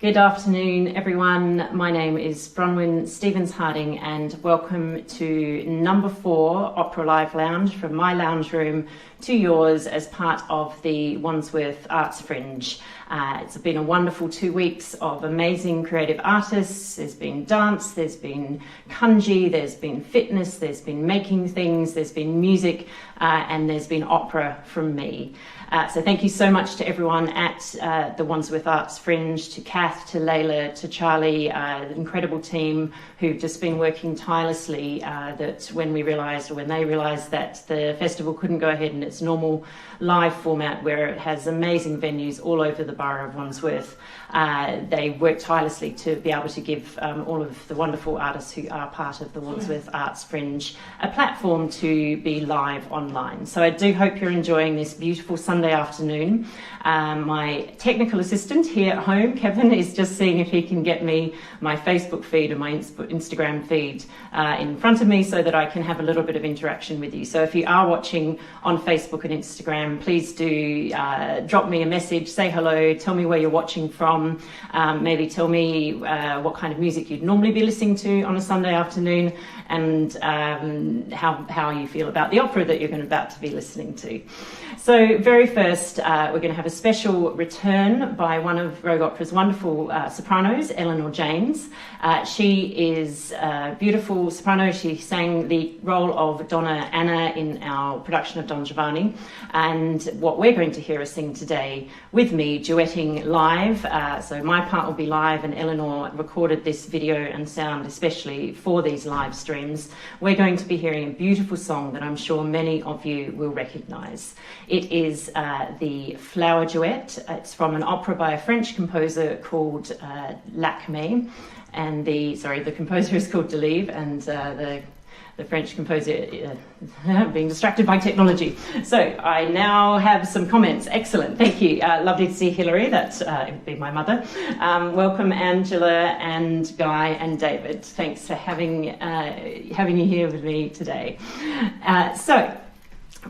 Good afternoon, everyone. My name is Bronwen Stephens-Harding, and welcome to number 4 Opera Live Lounge, from my lounge room to yours as part of the Wandsworth Arts Fringe. It's been a wonderful 2 weeks of amazing creative artists. There's been dance, there's been kanji, there's been fitness, there's been making things, there's been music, and there's been opera from me. So thank you so much to everyone at the Wandsworth Arts Fringe, to Kath, to Layla, to Charlie, the incredible team who've just been working tirelessly, that when they realised that the festival couldn't go ahead in its normal live format, where it has amazing venues all over the borough of Wandsworth, they worked tirelessly to be able to give all of the wonderful artists who are part of the Wandsworth Arts Fringe a platform to be live online. So I do hope you're enjoying this beautiful Sunday afternoon. My technical assistant here at home, Kevin, is just seeing if he can get me my Facebook feed and my Instagram feed in front of me so that I can have a little bit of interaction with you. So if you are watching on Facebook and Instagram, please do drop me a message, say hello, tell me where you're watching from, maybe tell me what kind of music you'd normally be listening to on a Sunday afternoon, and how you feel about the opera that you're about to be listening to. So very first, we're going to have a special return by one of Rogue Opera's wonderful sopranos, Eleanor James. She is a beautiful soprano. She sang the role of Donna Anna in our production of Don Giovanni. And what we're going to hear her sing today with me, duetting live. So my part will be live, and Eleanor recorded this video and sound especially for these live streams. We're going to be hearing a beautiful song that I'm sure many of you will recognise. It is the Flower Duet. It's from an opera by a French composer called Lacme, and the composer is called Delibes, and the French composer being distracted by technology. So I now have some comments. Excellent, thank you. Lovely to see Hilary, that would be my mother. Welcome Angela and Guy and David. Thanks for having you here with me today. So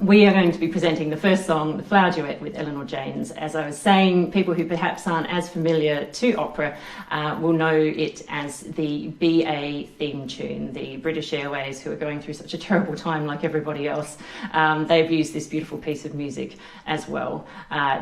we are going to be presenting the first song, the Flower Duet, with Eleanor James. As I was saying, people who perhaps aren't as familiar to opera will know it as the BA theme tune. The British Airways, who are going through such a terrible time like everybody else, they've used this beautiful piece of music as well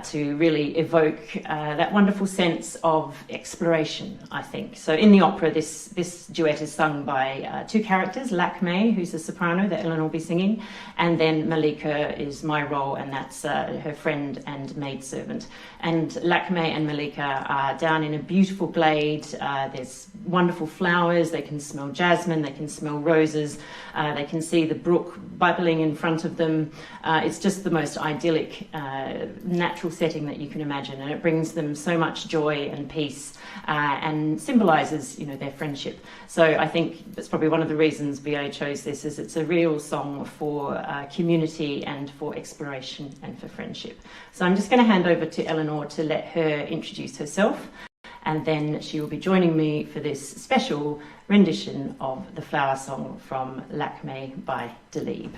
to really evoke that wonderful sense of exploration, I think. So in the opera, this duet is sung by 2 characters, Lacme, who's a soprano that Eleanor will be singing, and then Malika is my role, and that's her friend and maidservant. And Lacme and Malika are down in a beautiful glade. There's wonderful flowers. They can smell jasmine, they can smell roses, they can see the brook bubbling in front of them. It's just the most idyllic natural setting that you can imagine, and it brings them so much joy and peace, and symbolises, their friendship. So I think that's probably one of the reasons BA chose this, is it's a real song for community and for exploration and for friendship. So I'm just going to hand over to Eleanor to let her introduce herself, and then she will be joining me for this special rendition of the Flower Song from Lacme by Delibes.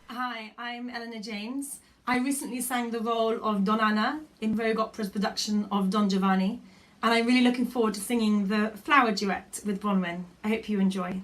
Hi, I'm Eleanor James. I recently sang the role of Donna Anna in Rogue Opera's production of Don Giovanni, and I'm really looking forward to singing the Flower Duet with Bronwen. I hope you enjoy.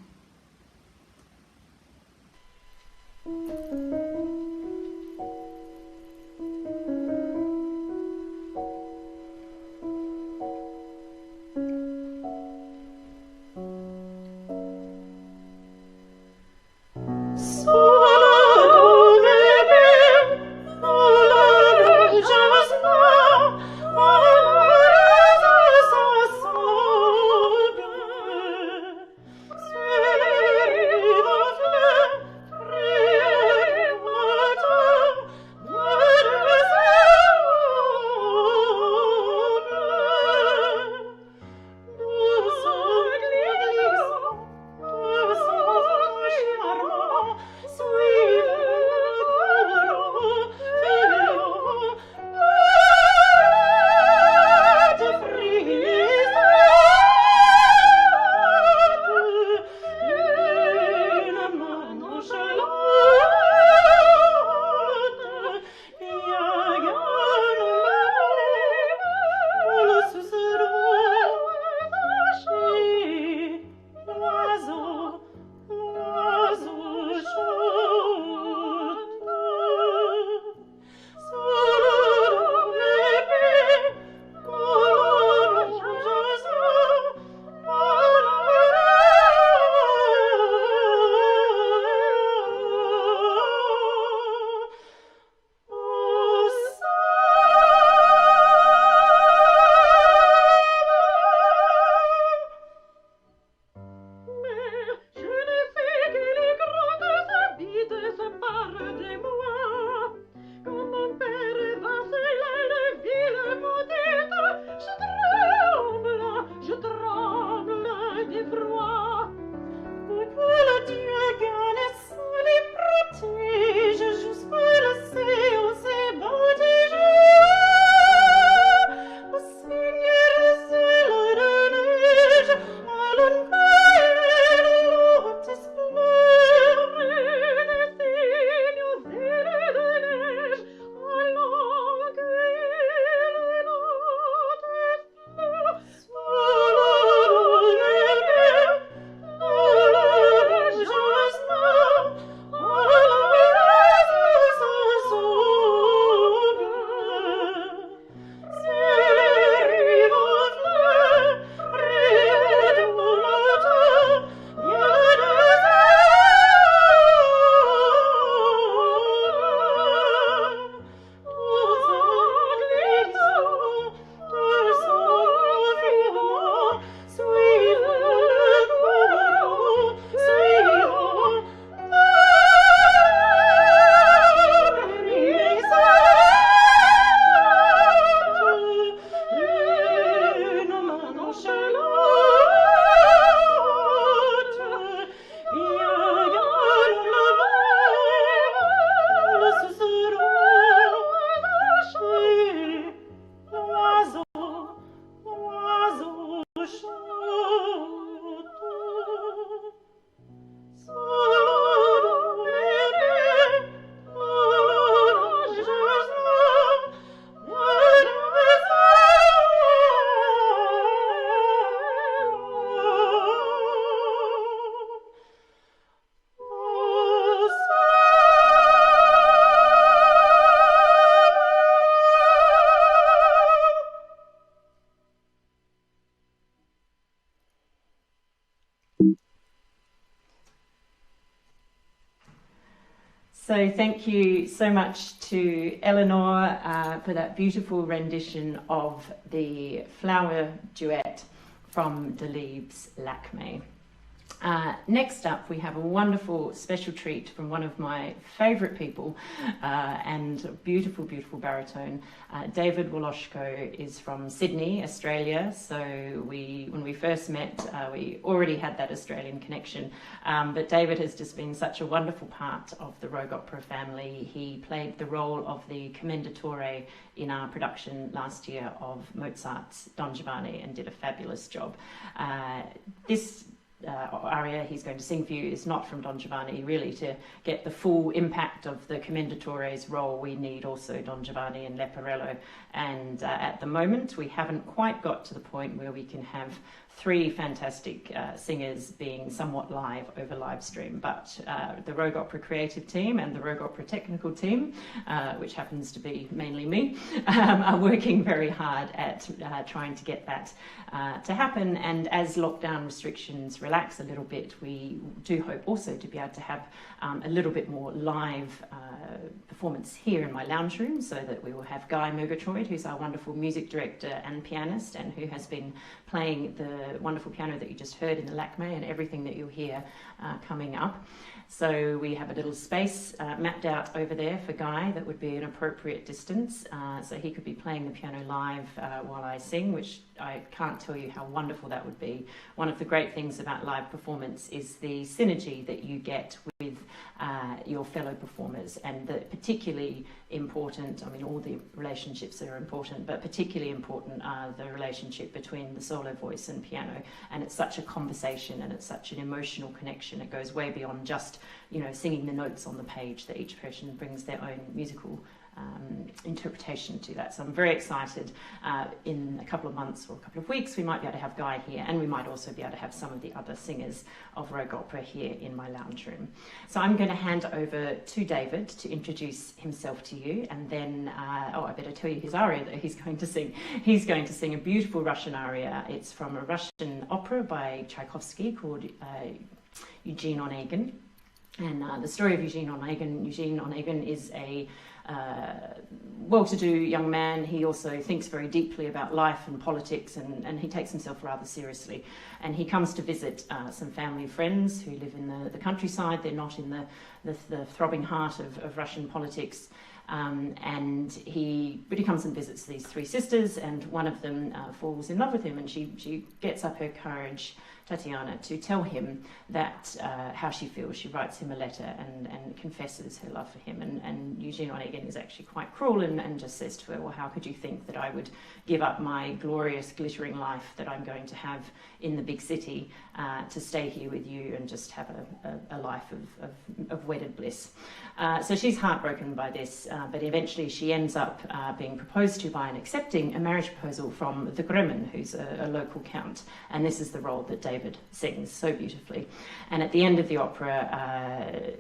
So thank you so much to Eleanor for that beautiful rendition of the flower duet from Delibes' Lakme. Next up, we have a wonderful special treat from one of my favourite people and a beautiful, beautiful baritone. David Woloshko is from Sydney, Australia. So when we first met, we already had that Australian connection. But David has just been such a wonderful part of the Rogue Opera family. He played the role of the Commendatore in our production last year of Mozart's Don Giovanni and did a fabulous job. This aria he's going to sing for you is not from Don Giovanni. Really, to get the full impact of the Commendatore's role, we need also Don Giovanni and Leporello. And at the moment, we haven't quite got to the point where we can have three fantastic singers being somewhat live over live stream, but the Rogue Opera creative team and the Rogue Opera technical team, which happens to be mainly me, are working very hard at trying to get that to happen. And as lockdown restrictions relax a little bit, we do hope also to be able to have a little bit more live performance here in my lounge room, so that we will have Guy Murgatroyd, who's our wonderful music director and pianist, and who has been playing the wonderful piano that you just heard in the Lakme and everything that you'll hear coming up. So we have a little space mapped out over there for Guy that would be an appropriate distance, so he could be playing the piano live while I sing, which I can't tell you how wonderful that would be. One of the great things about live performance is the synergy that you get with your fellow performers, and particularly important, I mean all the relationships are important, but particularly important are the relationship between the solo voice and piano. And it's such a conversation and it's such an emotional connection. It goes way beyond just, singing the notes on the page, that each person brings their own musical interpretation to that. So I'm very excited. In a couple of months or a couple of weeks, we might be able to have Guy here, and we might also be able to have some of the other singers of Rogue Opera here in my lounge room. So I'm going to hand over to David to introduce himself to you, and then, I better tell you his aria that he's going to sing. He's going to sing a beautiful Russian aria. It's from a Russian opera by Tchaikovsky called Eugene Onegin. And the story of Eugene Onegin is a well-to-do young man. He also thinks very deeply about life and politics, and he takes himself rather seriously. And he comes to visit some family friends who live in the countryside. They're not in the throbbing heart of Russian politics. But he comes and visits these three sisters, and one of them falls in love with him, and she gets up her courage, Tatiana, to tell him that how she feels. She writes him a letter and confesses her love for him. And Eugene Onegin is actually quite cruel and just says to her, well, how could you think that I would give up my glorious, glittering life that I'm going to have in the big city to stay here with you and just have a life of wedded bliss. So she's heartbroken by this, but eventually she ends up being proposed to by and accepting a marriage proposal from the Kremen, who's a local count. And this is the role that David sings so beautifully. And at the end of the opera,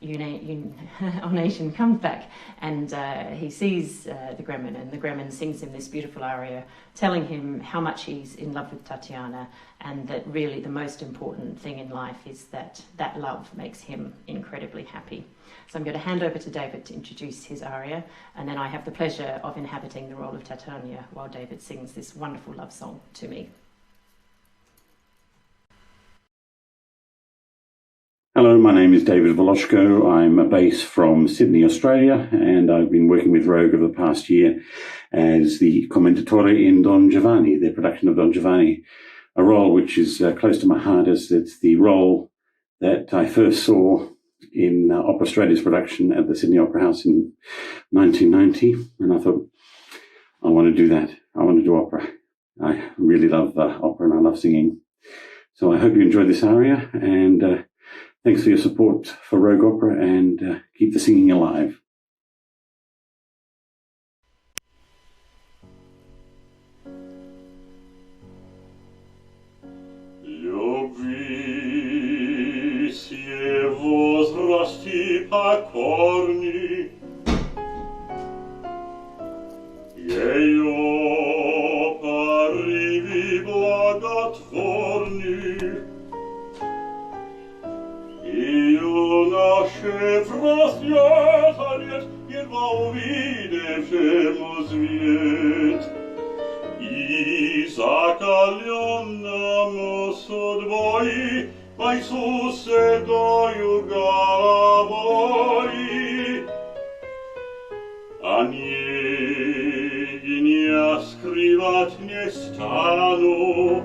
Onegin comes back and he sees the Kremen, and the Kremen sings him this beautiful aria, telling him how much he's in love with Tatiana, and that really the most important thing in life is that love makes him incredibly happy. So I'm going to hand over to David to introduce his aria, and then I have the pleasure of inhabiting the role of Titania while David sings this wonderful love song to me. Hello, my name is David Woloshko. I'm a bass from Sydney, Australia, and I've been working with Rogue over the past year as the commendatore in Don Giovanni, their production of Don Giovanni, a role which is close to my heart, as it's the role that I first saw in Opera Australia's production at the Sydney Opera House in 1990, and I thought, I want to do that. I want to do opera. I really love opera and I love singing. So I hope you enjoyed this aria, and thanks for your support for Rogue Opera, and keep the singing alive. возрасти покорни, ее порыве благотворни, ее наше rozjechał jest, jedwał widewszemu zwiet. I zakaliona mos odwoi, Majsuse doju galawoi. A nie skrywać nie stanu,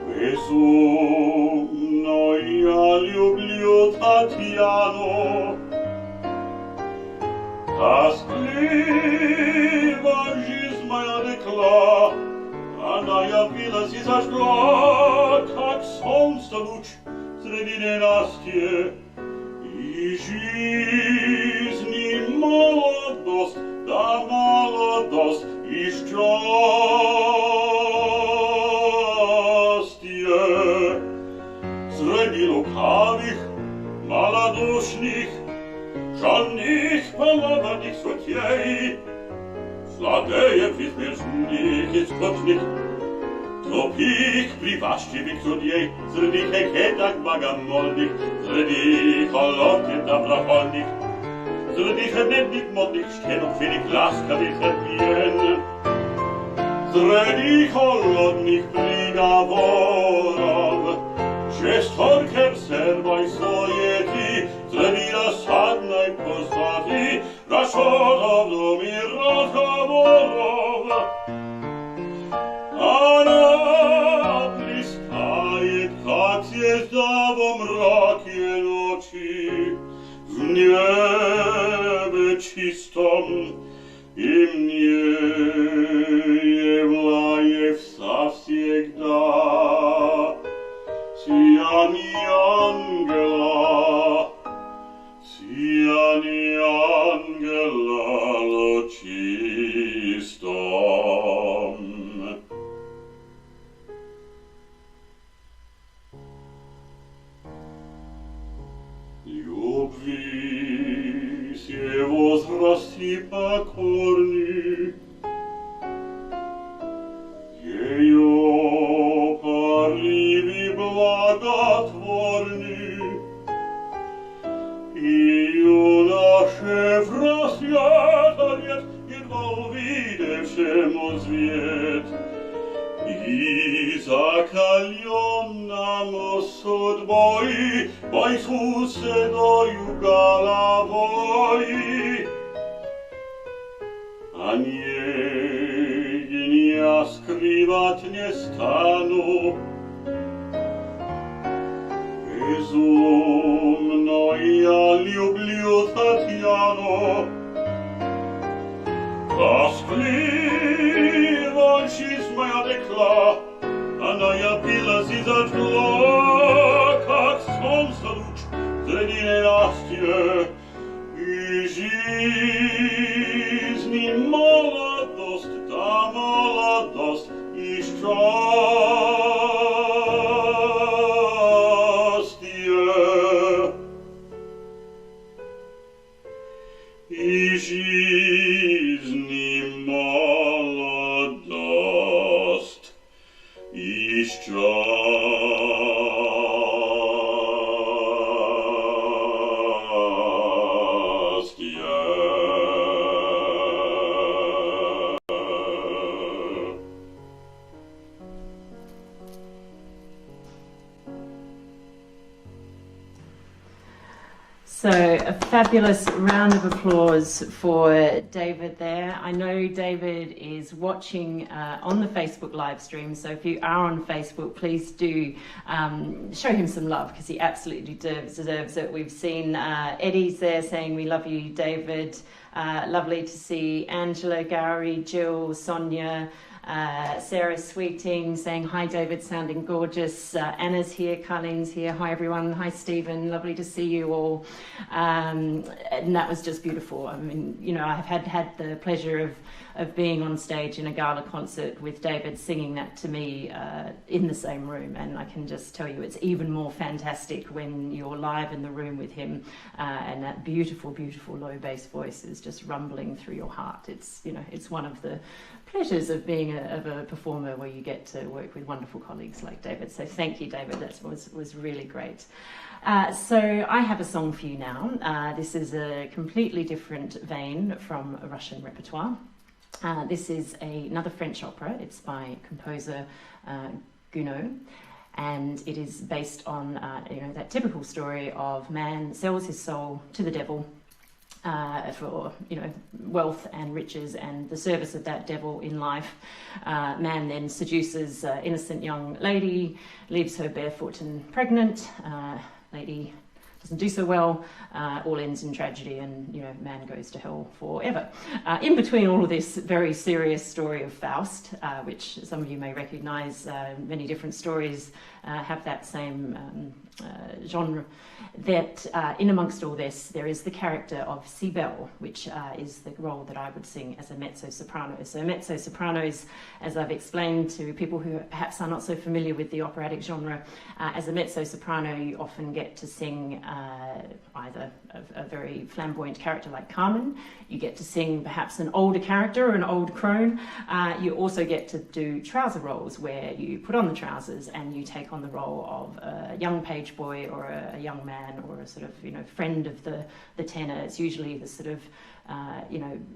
bezumno ja lubię Tatiano. Тоскливо жизнь моя текла, она явилась и зажгла, как солнце луч среди ненастья. И жизни молодость, да молодость, и счастье. Среди лукавых, малодушных, żadnych palowanych słodkiej, złodeje przyśmiesznych i skutnych, tropich priwaściwych cudniej, zredich hekedach bogomolnych, zredich holotnych dobrocholnych, zredich chętnych modnych ścienów, chwilnych laskawych chętien, zredich holodnych prigaworów, Šestorker servaj svojeti, zredi rasadnej postati, rashodov i razgovorov. Она блистает, как звезда во мраке ночи, в небе чистом, и мне являет совсегда. Сияние ангела лучистом. Любви все возрасти покорни, ее порывы благотворны, ее наше просветлет, едва увидевшему свет, и закаленному судьбой по Иисусе дою головой. А не скрывать не стану, безумно я люблю Татьяну. Тоскливо жизнь моя текла, она явилась и зажгла, как солнце луч среди ненастья. И жизни молодость, да молодость, и счастье. И жизни молодость, и So a fabulous round of applause for David there. I know David is watching on the Facebook live stream, so if you are on Facebook, please do show him some love, because he absolutely deserves it. We've seen Eddie's there saying we love you, David. Lovely to see Angela, Gowrie, Jill, Sonia, Sarah Sweeting saying hi David, sounding gorgeous. Anna's here, Carlene's here. Hi everyone. Hi Stephen, lovely to see you all. And that was just beautiful. I mean, you know, I've had the pleasure of being on stage in a gala concert with David singing that to me in the same room, and I can just tell you it's even more fantastic when you're live in the room with him, and that beautiful low bass voice is just rumbling through your heart. It's, you know, it's one of the pleasures of being being of a performer where you get to work with wonderful colleagues like David. So thank you, David. That was really great. So I have a song for you now. This is a completely different vein from a Russian repertoire. This is another French opera. It's by composer Gounod, and it is based on that typical story of man sells his soul to the devil for wealth and riches and the service of that devil in life. Man then seduces innocent young lady, leaves her barefoot and pregnant. Lady doesn't do so well, all ends in tragedy, and man goes to hell forever. In between all of this very serious story of Faust, which some of you may recognise, many different stories have that same genre, that in amongst all this there is the character of Cybele, which is the role that I would sing as a mezzo-soprano. So mezzo-sopranos, as I've explained to people who perhaps are not so familiar with the operatic genre, as a mezzo-soprano you often get to sing either a very flamboyant character like Carmen, you get to sing perhaps an older character or an old crone, you also get to do trouser roles where you put on the trousers and you take on the role of a young page boy or a young man or a sort of friend of the tenor. It's usually the sort of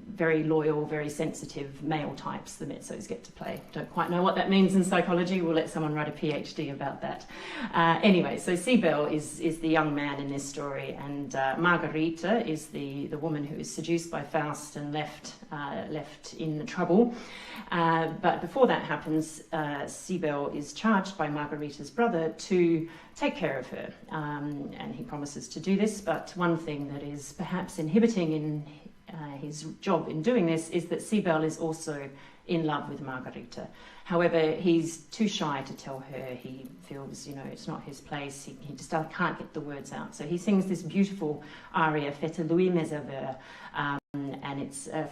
very loyal, very sensitive male types the mezzos get to play. Don't quite know what that means in psychology. We'll let someone write a PhD about that. Anyway, so Cybele is the young man in this story, and Margarita is the woman who is seduced by Faust and left in the trouble. But before that happens, Cybele is charged by Margarita's brother to take care of her, and he promises to do this. But one thing that is perhaps inhibiting in his job in doing this is that Cybele is also in love with Margarita. However, he's too shy to tell her. He feels, it's not his place. He just can't get the words out. So he sings this beautiful aria, Faites Louis mes aveux, and it's an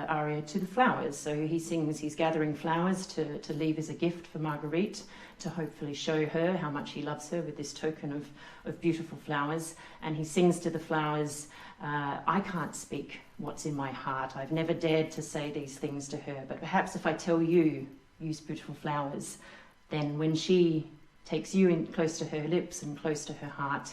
aria to the flowers. So he sings, he's gathering flowers to leave as a gift for Marguerite, to hopefully show her how much he loves her with this token of beautiful flowers. And he sings to the flowers, I can't speak what's in my heart. I've never dared to say these things to her, but perhaps if I tell you, use beautiful flowers, then when she takes you in close to her lips and close to her heart,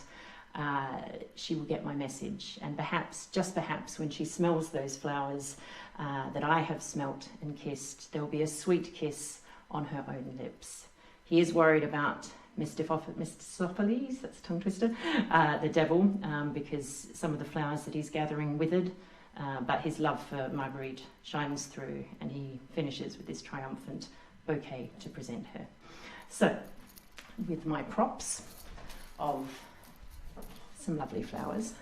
she will get my message. And perhaps, just perhaps, when she smells those flowers that I have smelt and kissed, there will be a sweet kiss on her own lips. He is worried about Mephistopheles, that's a tongue twister, the devil, because some of the flowers that he's gathering withered, but his love for Marguerite shines through, and he finishes with this triumphant bouquet to present her. So, with my props of some lovely flowers,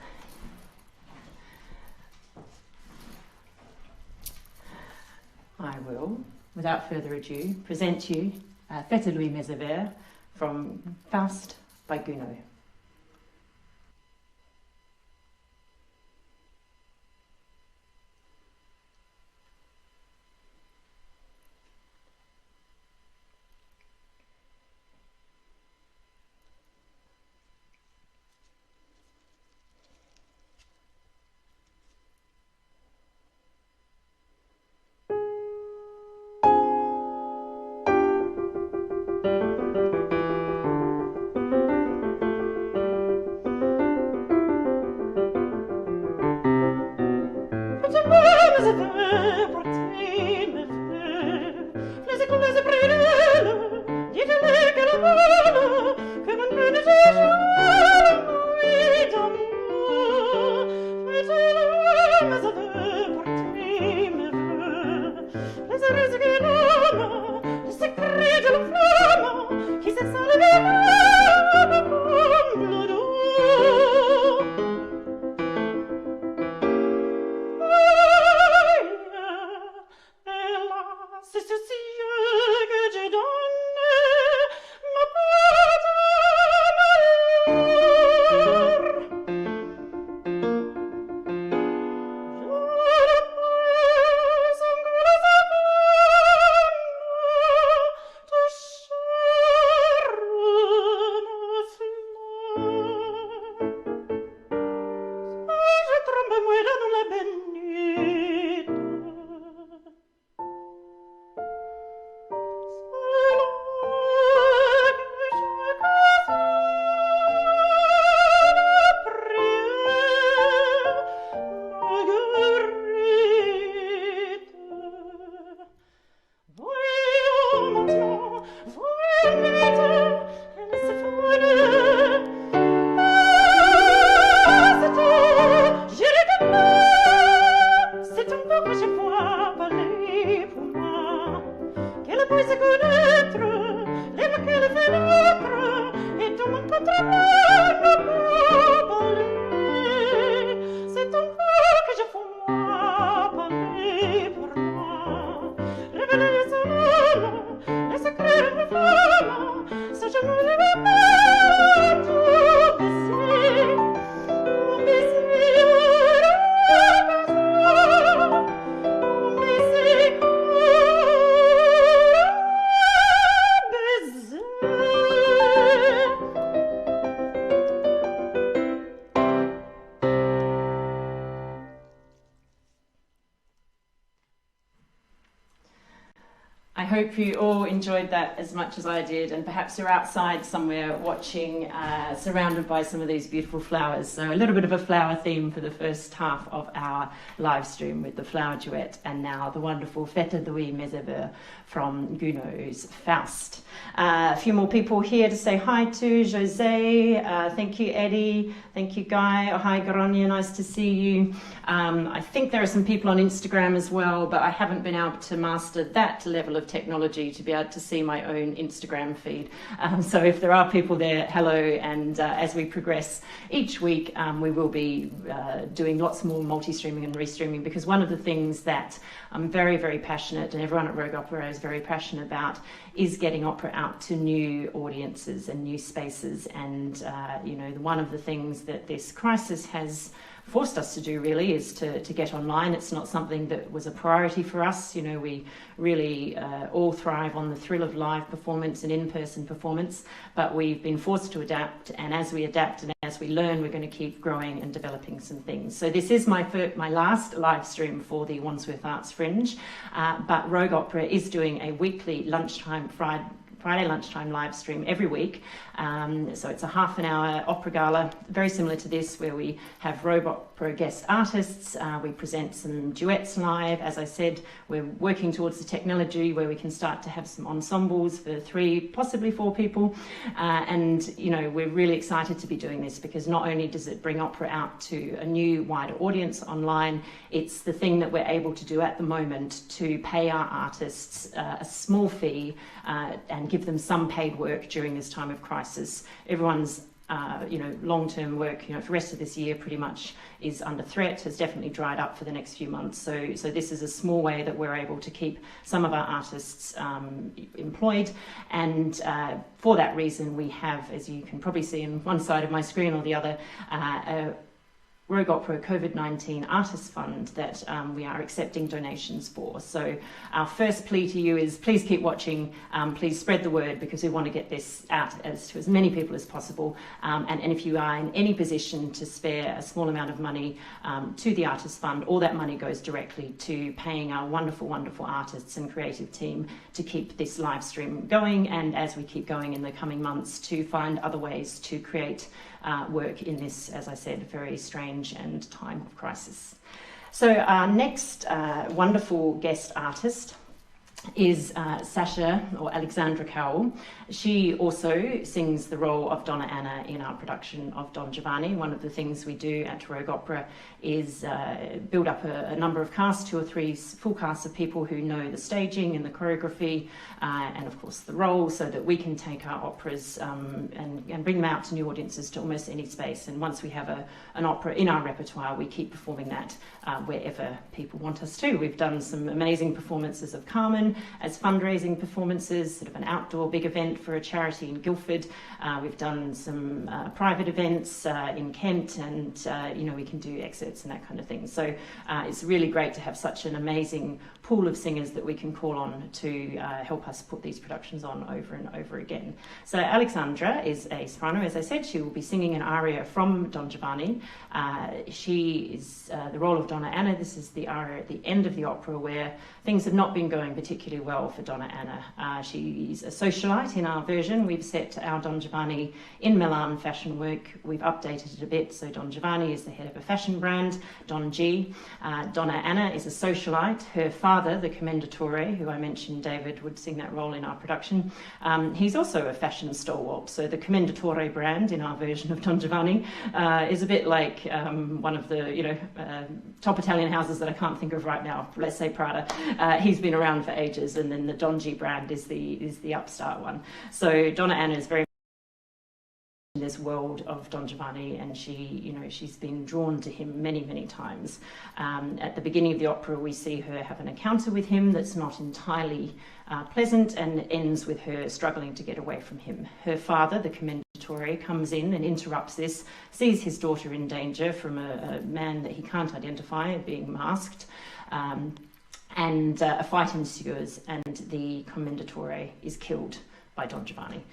I will, without further ado, present you Faites Louis mes aveux from Faust by Gounod. I hope you all enjoyed that as much as I did, and perhaps you're outside somewhere watching, surrounded by some of these beautiful flowers. So a little bit of a flower theme for the first half of our live stream with the flower duet, and now the wonderful Fête de Nuit Mézéber from Gounod's Faust. A few more people here to say hi to. Jose, thank you Eddie, thank you Guy, oh, hi Garonia, nice to see you. I think there are some people on Instagram as well, but I haven't been able to master that level of technology to be able to see my own Instagram feed. So if there are people there, hello, and as we progress each week, we will be doing lots more multi-streaming and restreaming, because one of the things that I'm very, very passionate, and everyone at Rogue Opera is very passionate about, is getting opera out to new audiences and new spaces. And you know, one of the things that this crisis has forced us to do really is to get online. It's not something that was a priority for us. You know, we really all thrive on the thrill of live performance and in-person performance, but we've been forced to adapt, and as we adapt and as we learn, we're going to keep growing and developing some things. So this is my last live stream for the Wandsworth Arts Fringe, but Rogue Opera is doing a weekly lunchtime Friday lunchtime live stream every week. So it's a half an hour opera gala, very similar to this, where we have Rogue Opera guest artists. We present some duets live. As I said, we're working towards the technology where we can start to have some ensembles for 3, possibly 4 people. And, you know, we're really excited to be doing this, because not only does it bring opera out to a new, wider audience online, it's the thing that we're able to do at the moment to pay our artists a small fee and give them some paid work during this time of crisis. Everyone's you know, long-term work, you know, for the rest of this year pretty much is under threat, has definitely dried up for the next few months. So this is a small way that we're able to keep some of our artists employed. And for that reason, we have, as you can probably see on one side of my screen or the other, a Rogue Opera COVID-19 Artist Fund that we are accepting donations for. So our first plea to you is please keep watching, please spread the word, because we want to get this out to as many people as possible. And if you are in any position to spare a small amount of money to the Artist Fund, all that money goes directly to paying our wonderful, wonderful artists and creative team to keep this live stream going, and as we keep going in the coming months, to find other ways to create work in this, as I said, very strange and time of crisis. So our next wonderful guest artist is Sasha, or Alexandra Cowell. She also sings the role of Donna Anna in our production of Don Giovanni. One of the things we do at Rogue Opera is build up a number of casts, 2 or 3 full casts of people who know the staging and the choreography and of course the role, so that we can take our operas and bring them out to new audiences, to almost any space. And once we have an opera in our repertoire, we keep performing that wherever people want us to. We've done some amazing performances of Carmen as fundraising performances, sort of an outdoor big event for a charity in Guildford. We've done some private events in Kent, and you know, we can do excerpts and that kind of thing. So it's really great to have such an amazing pool of singers that we can call on to help us put these productions on over and over again. So Alexandra is a soprano, as I said. She will be singing an aria from Don Giovanni. She is the role of Donna Anna. This is the aria at the end of the opera, where things have not been going particularly well for Donna Anna. She's a socialite in our version. We've set our Don Giovanni in Milan fashion work. We've updated it a bit, so Don Giovanni is the head of a fashion brand, Don G. Donna Anna is a socialite. Her father, the Commendatore, who I mentioned David would sing that role in our production, he's also a fashion stalwart. So the Commendatore brand in our version of Don Giovanni is a bit like one of the top Italian houses that I can't think of right now, let's say Prada. He's been around for ages, and then the Don G brand is the upstart one. So Donna Anna is very this world of Don Giovanni, and she's been drawn to him many, many times. At the beginning of the opera, we see her have an encounter with him that's not entirely pleasant, and ends with her struggling to get away from him. Her father, the commendatore, comes in and interrupts this, sees his daughter in danger from a man that he can't identify, being masked, and a fight ensues, and the commendatore is killed by Don Giovanni.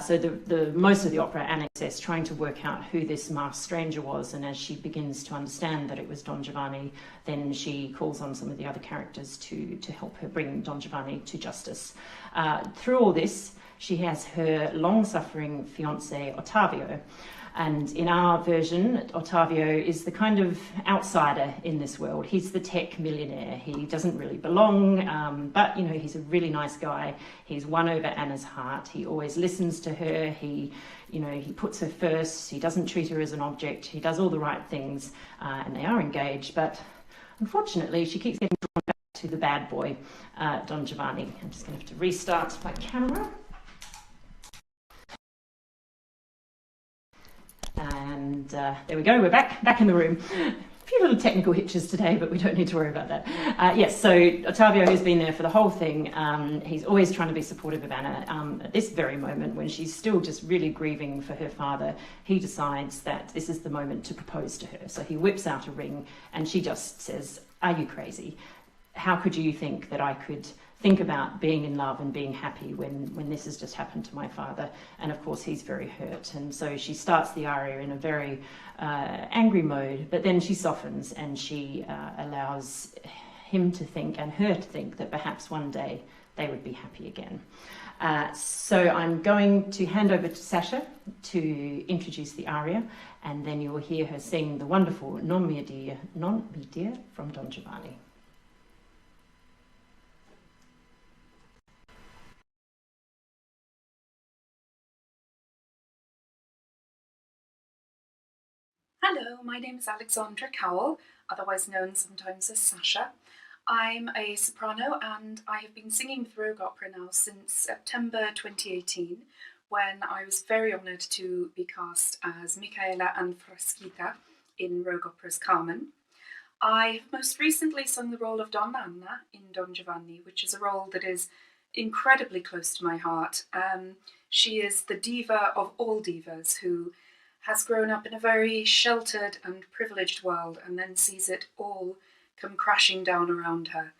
So the most of the opera annexes trying to work out who this masked stranger was, and as she begins to understand that it was Don Giovanni, then she calls on some of the other characters to help her bring Don Giovanni to justice. Through all this, she has her long-suffering fiancé Ottavio, and in our version, Ottavio is the kind of outsider in this world. He's the tech millionaire. He doesn't really belong, but he's a really nice guy. He's won over Anna's heart. He always listens to her. He puts her first. He doesn't treat her as an object. He does all the right things, and they are engaged. But unfortunately, she keeps getting drawn back to the bad boy, Don Giovanni. I'm just going to have to restart my camera. And there we go, we're back in the room. A few little technical hitches today, but we don't need to worry about that. Yes, so Ottavio, who's been there for the whole thing, he's always trying to be supportive of Anna. At this very moment, when she's still just really grieving for her father, he decides that this is the moment to propose to her. So he whips out a ring, and she just says, "Are you crazy? How could you think that I could think about being in love and being happy when this has just happened to my father?" And of course he's very hurt, and so she starts the aria in a very angry mode, but then she softens and she allows him to think and her to think that perhaps one day they would be happy again. So I'm going to hand over to Sasha to introduce the aria, and then you will hear her sing the wonderful Non mi dir from Don Giovanni. Hello, my name is Alexandra Cowell, otherwise known sometimes as Sasha. I'm a soprano and I have been singing with Rogue Opera now since September 2018, when I was very honoured to be cast as Michaela and Frasquita in Rogue Opera's Carmen. I have most recently sung the role of Donna in Don Giovanni, which is a role that is incredibly close to my heart. She is the diva of all divas who has grown up in a very sheltered and privileged world and then sees it all come crashing down around her.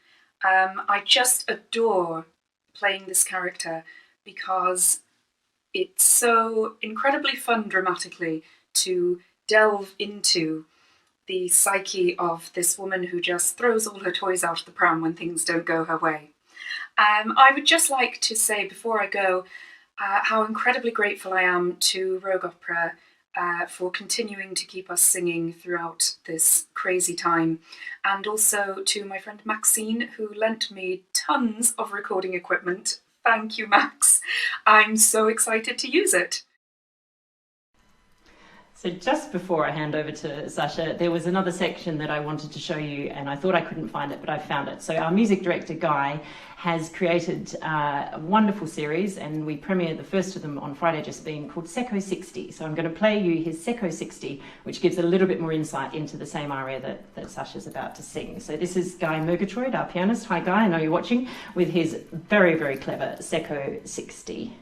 I just adore playing this character because it's so incredibly fun dramatically to delve into the psyche of this woman who just throws all her toys out of the pram when things don't go her way. I would just like to say before I go how incredibly grateful I am to Rogue Opera for continuing to keep us singing throughout this crazy time, and also to my friend Maxine, who lent me tons of recording equipment. Thank you, Max. I'm so excited to use it. So just before I hand over to Sasha, there was another section that I wanted to show you, and I thought I couldn't find it, but I found it. So our music director, Guy, has created a wonderful series, and we premiered the first of them on Friday just been, called Secco 60. So I'm going to play you his Secco 60, which gives a little bit more insight into the same aria that Sasha's about to sing. So this is Guy Murgatroyd, our pianist. Hi, Guy, I know you're watching, with his very, very clever Secco 60.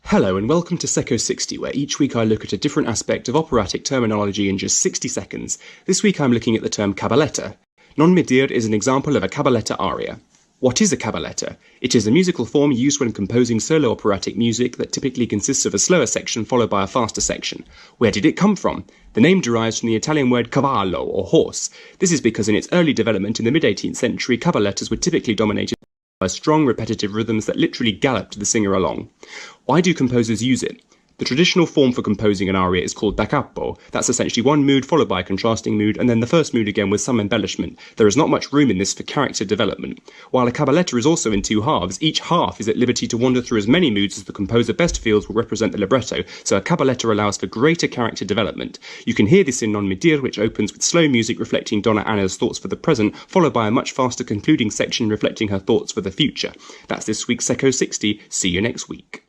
Hello and welcome to Secco 60, where each week I look at a different aspect of operatic terminology in just 60 seconds. This week I'm looking at the term cabaletta. Non mi dir is an example of a cabaletta aria. What is a cabaletta? It is a musical form used when composing solo operatic music that typically consists of a slower section followed by a faster section. Where did it come from? The name derives from the Italian word cavallo, or horse. This is because in its early development in the mid-18th century, caballettas were typically dominated by strong repetitive rhythms that literally galloped the singer along. Why do composers use it? The traditional form for composing an aria is called da capo. That's essentially one mood followed by a contrasting mood, and then the first mood again with some embellishment. There is not much room in this for character development. While a cabaletta is also in two halves, each half is at liberty to wander through as many moods as the composer best feels will represent the libretto, so a cabaletta allows for greater character development. You can hear this in Non mi dir, which opens with slow music reflecting Donna Anna's thoughts for the present, followed by a much faster concluding section reflecting her thoughts for the future. That's this week's Secco 60. See you next week.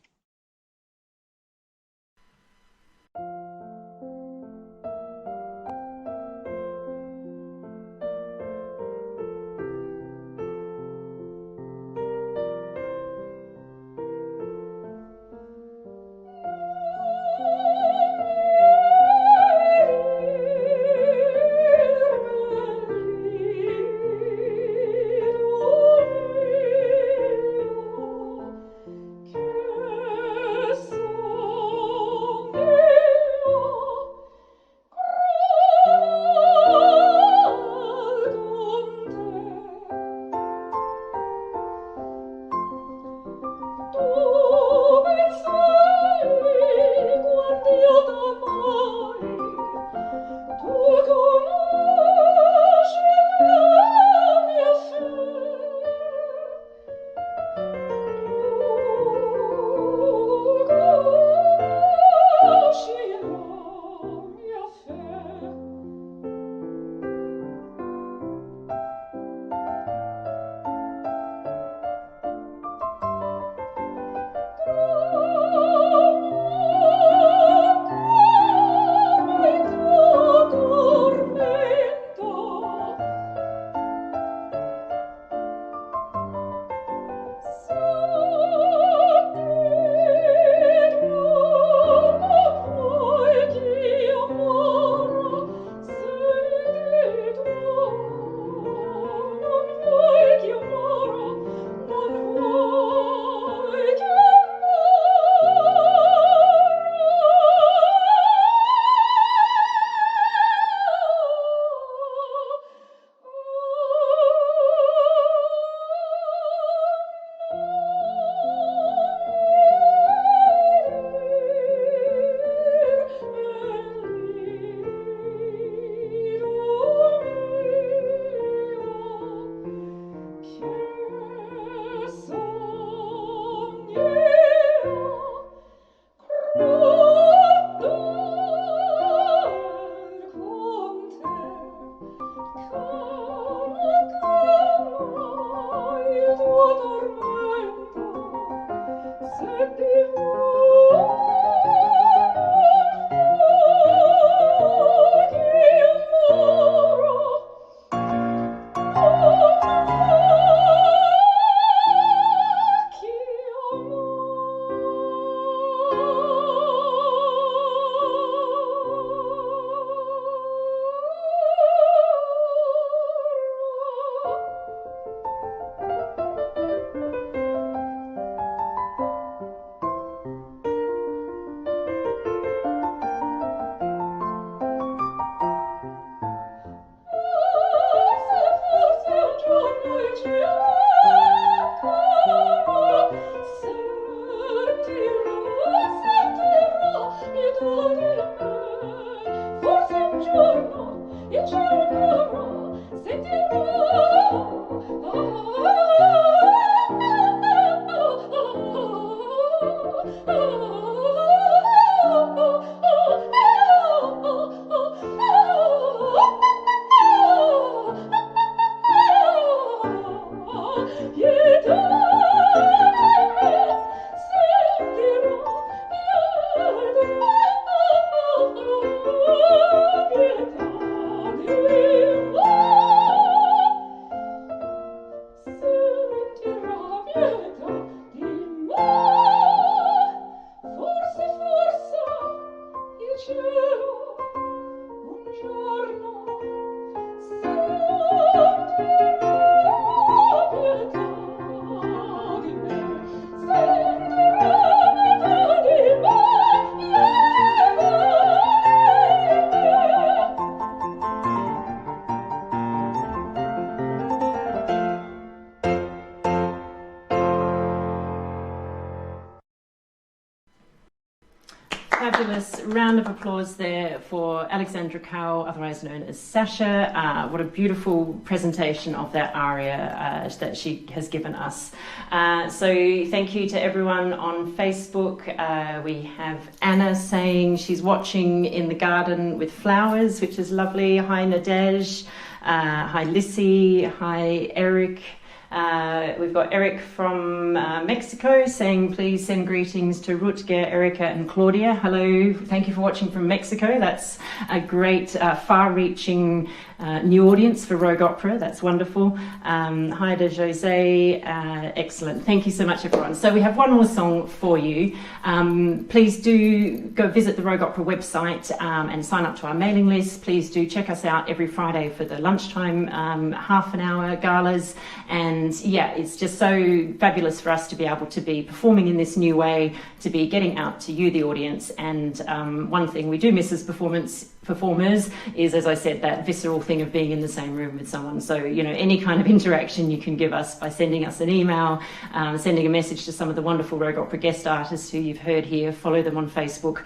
fabulous round of applause there for Alexandra Cowell, otherwise known as Sasha. What a beautiful presentation of that aria that she has given us. So thank you to everyone on Facebook. We have Anna saying she's watching in the garden with flowers, which is lovely. Hi Nadej. Hi Lissy. Hi Eric. We've got Eric from Mexico saying please send greetings to Rutger, Erica and Claudia. Hello, thank you for watching from Mexico. That's a great far-reaching new audience for Rogue Opera. That's wonderful. Hi to Jose. Excellent. Thank you so much everyone. So we have one more song for you. Please do go visit the Rogue Opera website and sign up to our mailing list. Please do check us out every Friday for the lunchtime half an hour galas. And yeah, it's just so fabulous for us to be able to be performing in this new way, to be getting out to you, the audience. And one thing we do miss as performers is, as I said, that visceral thing of being in the same room with someone. So, you know, any kind of interaction you can give us by sending us an email, sending a message to some of the wonderful Rogue Opera guest artists who you've heard here, follow them on Facebook.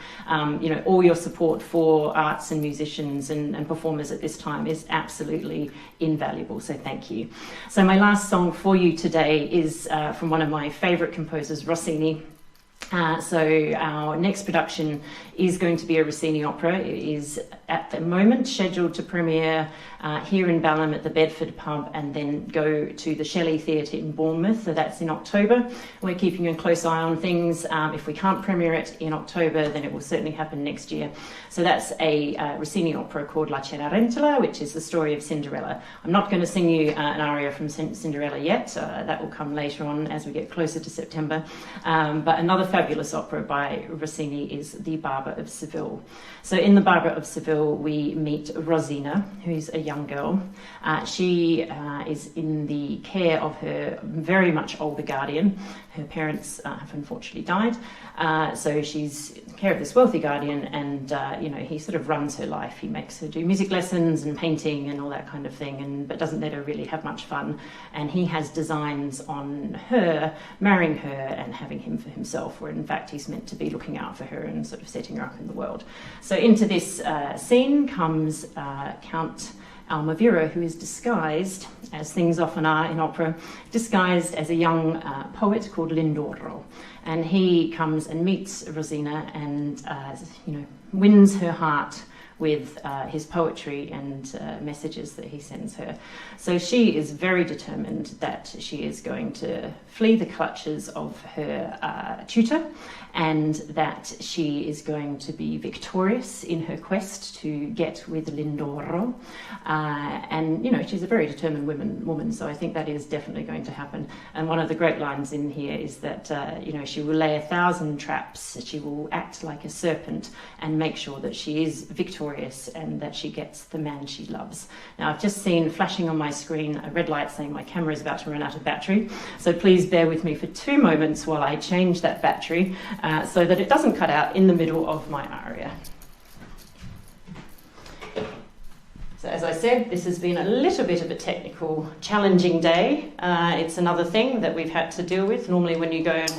You know, all your support for arts and musicians and performers at this time is absolutely invaluable. So thank you. So my last song for you today is from one of my favourite composers, Rossini. So our next production is going to be a Rossini opera. It is at the moment scheduled to premiere here in Balham at the Bedford Pub and then go to the Shelley Theatre in Bournemouth. So that's in October. We're keeping a close eye on things. If we can't premiere it in October, then it will certainly happen next year. So that's a Rossini opera called La Cenerentola, which is the story of Cinderella. I'm not going to sing you an aria from Cinderella yet. That will come later on as we get closer to September. But another fabulous opera by Rossini is The Barber of Seville. So in The Barber of Seville, we meet Rosina, who's a young girl. She is in the care of her very much older guardian. Her parents have unfortunately died. So she's in care of this wealthy guardian and, you know, he sort of runs her life. He makes her do music lessons and painting and all that kind of thing, but doesn't let her really have much fun. And he has designs on her marrying her and having him for himself, where in fact he's meant to be looking out for her and sort of setting her up in the world. So into this scene comes Count Almaviva, who is disguised, as things often are in opera, disguised as a young poet called Lindoro. And he comes and meets Rosina and, you know, wins her heart with his poetry and messages that he sends her. So she is very determined that she is going to flee the clutches of her tutor and that she is going to be victorious in her quest to get with Lindoro. And, you know, she's a very determined woman, so I think that is definitely going to happen. And one of the great lines in here is that, you know, she will lay 1,000 traps, she will act like a serpent and make sure that she is victorious and that she gets the man she loves. Now, I've just seen flashing on my screen a red light saying my camera is about to run out of battery, so please bear with me for 2 moments while I change that battery so that it doesn't cut out in the middle of my aria. So as I said, this has been a little bit of a technical, challenging day. It's another thing that we've had to deal with. Normally when you go and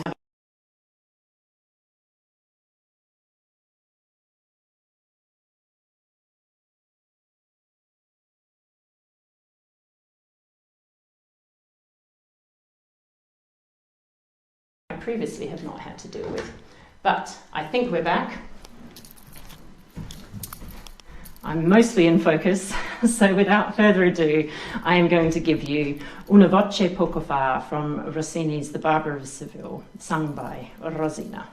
have previously have not had to deal with. But I think we're back. I'm mostly in focus, so without further ado, I am going to give you Una voce poco fa from Rossini's The Barber of Seville, sung by Rosina.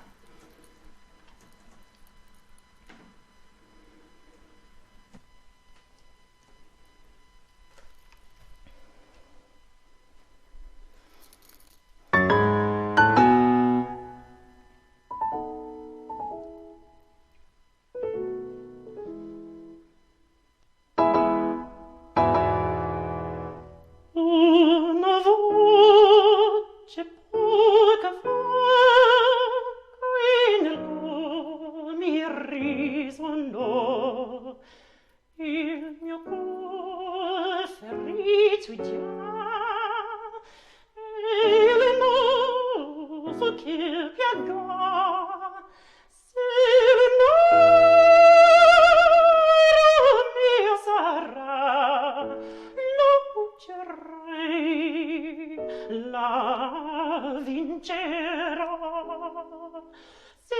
Una voce poca fa la vincerò. Se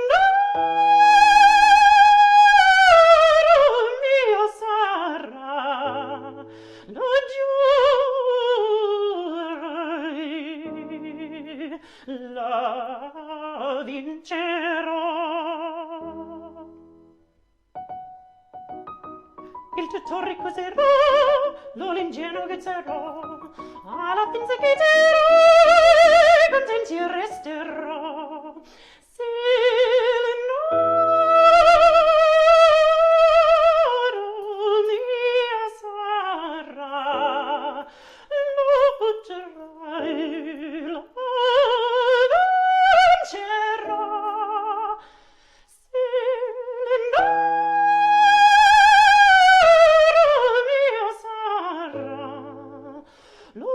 l'amore mio sarà, lo giurai, la vincerò. Il tutto ricoserò, lo l'ingenuo che sarò, alla fin se che sarò, contenti resterò. Se l'amore mio sarà, lo giurai, lo vincerò. Se l'amore mio sarà, lo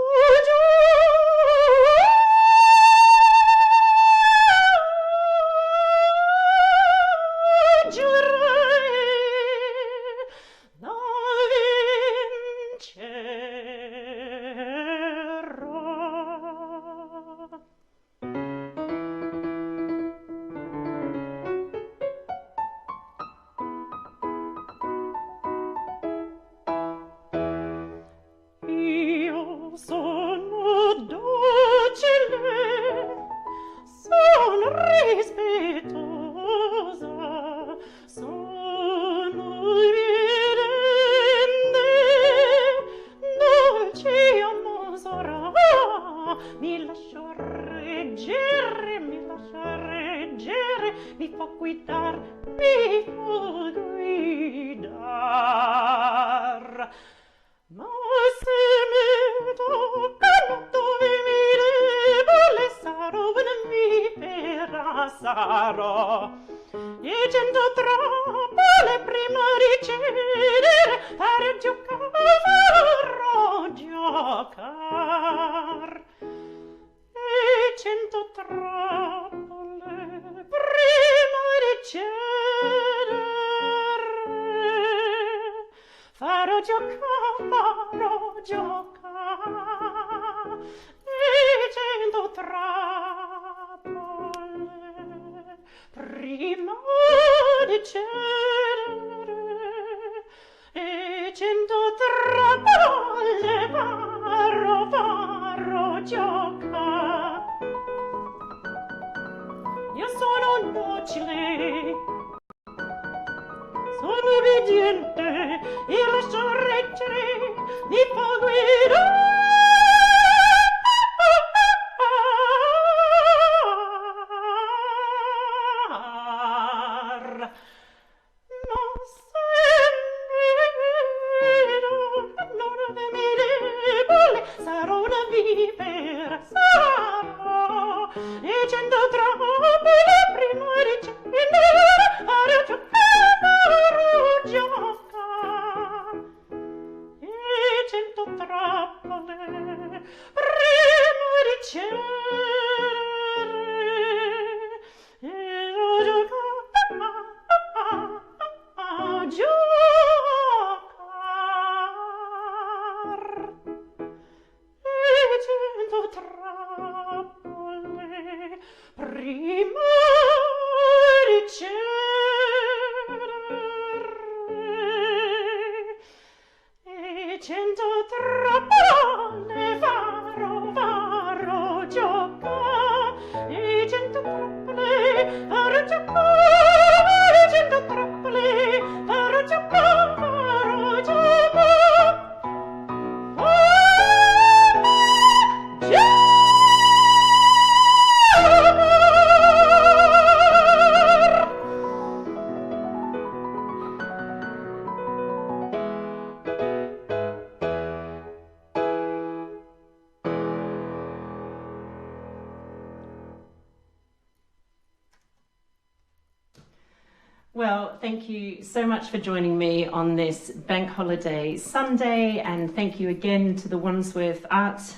Well, thank you so much for joining me on this Bank Holiday Sunday, and thank you again to the Wandsworth Arts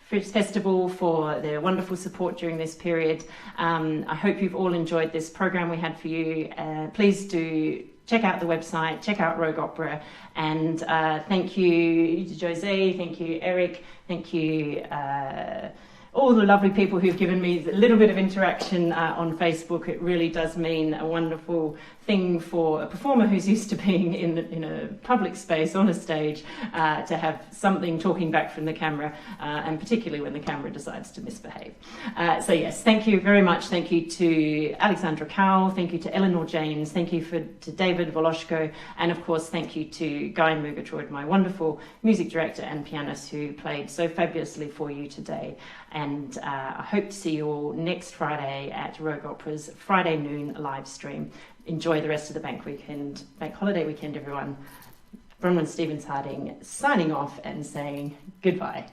Festival for their wonderful support during this period. I hope you've all enjoyed this program we had for you. Please do check out the website, check out Rogue Opera, and thank you, Jose, thank you, Eric, thank you, all the lovely people who've given me a little bit of interaction on Facebook. It really does mean a wonderful thing for a performer who's used to being in a public space on a stage to have something talking back from the camera, and particularly when the camera decides to misbehave. So yes, thank you very much. Thank you to Alexandra Cowell, thank you to Eleanor James, thank you to David Voloshko, and of course thank you to Guy Murgatroyd, my wonderful music director and pianist who played so fabulously for you today. And I hope to see you all next Friday at Rogue Opera's Friday noon live stream. Enjoy the rest of the bank holiday weekend, everyone. Bronwen Stephens-Harding signing off and saying goodbye.